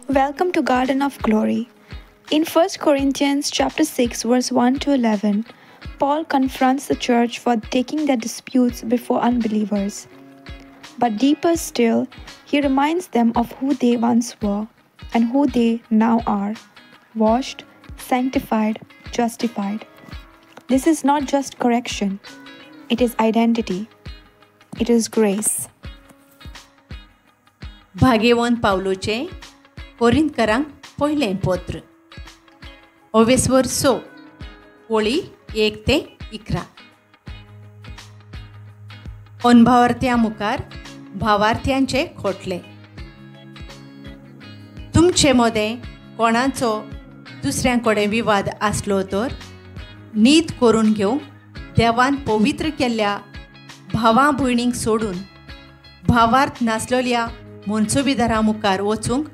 Welcome to Garden of Glory. In 1 Corinthians chapter 6 verse 1 to 11, Paul confronts the church for taking their disputes before unbelievers. But deeper still, he reminds them of who they once were and who they now are, washed, sanctified, justified. This is not just correction, it is identity. It is grace. भाग्यवान पावलोचे कोरिंथकरांक पयलें पत्र 20 ओळी 1 ते 11. अनभावार्थ्यां मुखार भावार्थ्यांचे खोटले. तुमचे मदें कोणाचो दुसऱ्यां कडेन विवाद आसलो तर नीत करून घेवंक देवान पवित्र केल्ल्या भावां भयणींक सोडून भावार्थ नासलेल्या मनसुबेदारां मुखार वचूंक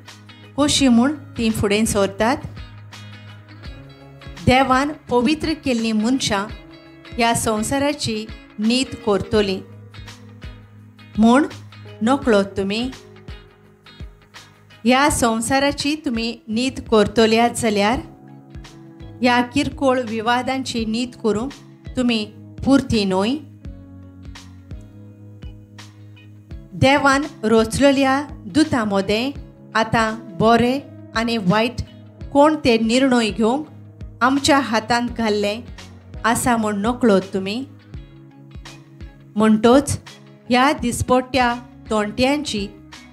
कशी म्हूण तीं फुडें सरतात. देवान पवित्र केल्लीं मनशां ह्या संवसाराची नीत करतलीं म्हूण नकळोत तुमी. ह्या संवसाराची तुमी नीत करतल्यात जाल्यार ह्या किरकोळ विवादांची नीत करूंक तुमी पुर्ती न्हय. देवान रचलेल्या दुतां मदें आतां बरे आनी वायट कोण ते निर्णय घेवंक आमच्या हातांत घाल्ले आसा म्हूण नकळोत तुमी. म्हणटोच ह्या दिसपट्ट्या तोंट्यांची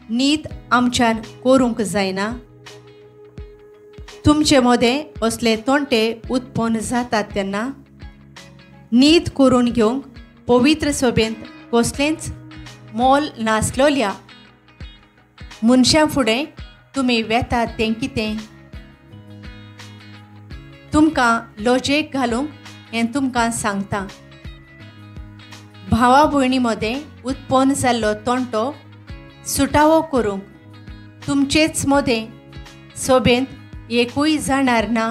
नीत आमच्यान करूंक जायना. तुमचे मदें असले तोंटे उत्पन्न जातात तेन्ना नीत करून घेवंक पवित्र सभेंत कसलेंच मोल नासलेल्या मनशां फुडें तुमी वेतात तें कितें? तुमकां लॉजेक घालूंक हें तुमकां सांगता. भावा भयणी मदें उत्पन्न जाल्लो तोंटो सुटावो करूंक तुमचेच मदें सभेंत एकूय जाणार ना.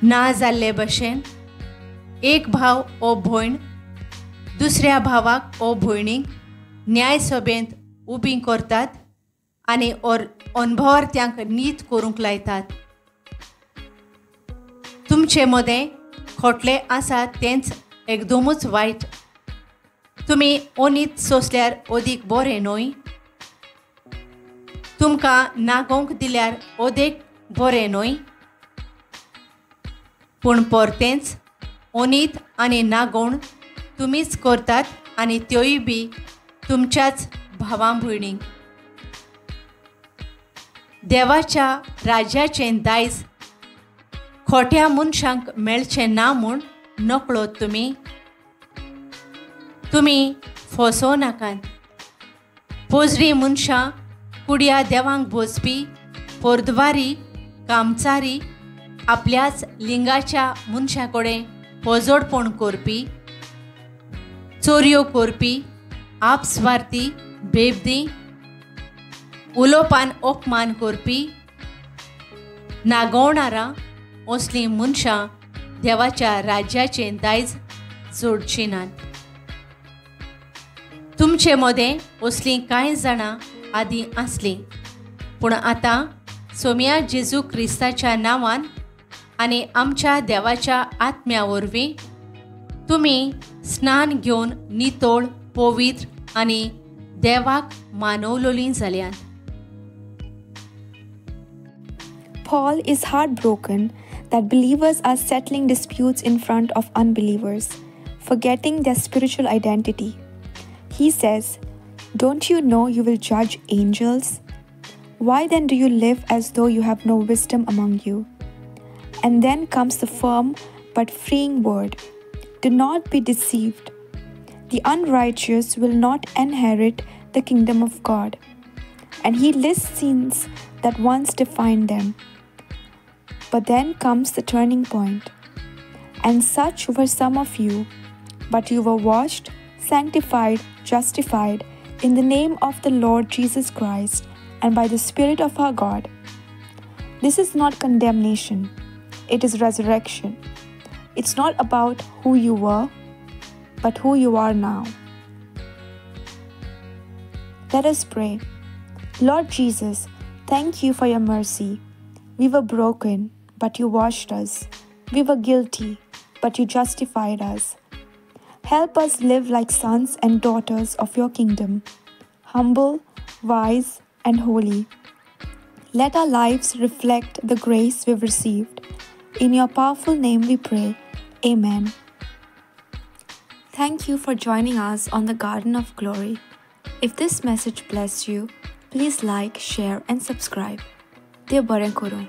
ना जाल्ले भशेन एक भाव ओ भयण दुसऱ्या भावाक ओ भयणीक न्याय सभेंत उबीं करतात आनी अनभावार्थ्यांक नीत करूंक लायतात. तुमचे मदें खोटले आसा तेंच एकदमूच वायट. तुमी अनीत सोंसल्यार अदीक बरें न्हय. तुमकां नागोवंक दिल्यार अदेक बरें न्हय. पूण परतेंच अनीत आनी नागोवण तुमीच करतात आनी त्योय बी तुमच्याच भावां भयणींक. देवाच्या राज्याचें दायज खोट्या मनशांक मेळचें ना म्हूण नकळोत तुमी. तुमी फसो नाकात. पोजरी मनशां कुडया देवांक भोसपी पोरदवारी कामचारी आपल्याच लिंगाच्या मनशां कडेन पोजोडपण करपी चोरयो करपी आपस्वार्थी बेबदी उलोवपान अपमान करपी नागोवणारां असलीं मनशां देवाच्या राज्याचें दायज जोडचीं नात. तुमचे मदें असलीं कांय जाणां आदीं आसलीं पूण आतां सोम्या जेजू क्रिस्ताच्या नांवान आनी आमच्या देवाच्या आत्म्या वरवीं तुमी स्नान घेवन नितोळ पवित्र आनी देवाक मानवलोलीं जाल्यात. Paul is heartbroken that believers are settling disputes in front of unbelievers, forgetting their spiritual identity. He says, "Don't you know you will judge angels? Why then do you live as though you have no wisdom among you?" And then comes the firm but freeing word, "Do not be deceived. The unrighteous will not inherit the kingdom of God." And he lists sins that once defined them. But then comes the turning point. "And such were some of you, but you were washed, sanctified, justified in the name of the Lord Jesus Christ and by the Spirit of our God." This is not condemnation, it is resurrection. It's not about who you were, but who you are now. Let us pray. Lord Jesus, Thank you for your mercy. We were broken, but you washed us. We were guilty, but you justified us. Help us live like sons and daughters of your kingdom, humble, wise, and holy. Let our lives reflect the grace we've received. In your powerful name we pray. Amen. Thank you for joining us on the Garden of Glory. If this message blessed you, please like, share, and subscribe. Dear Baran Koro.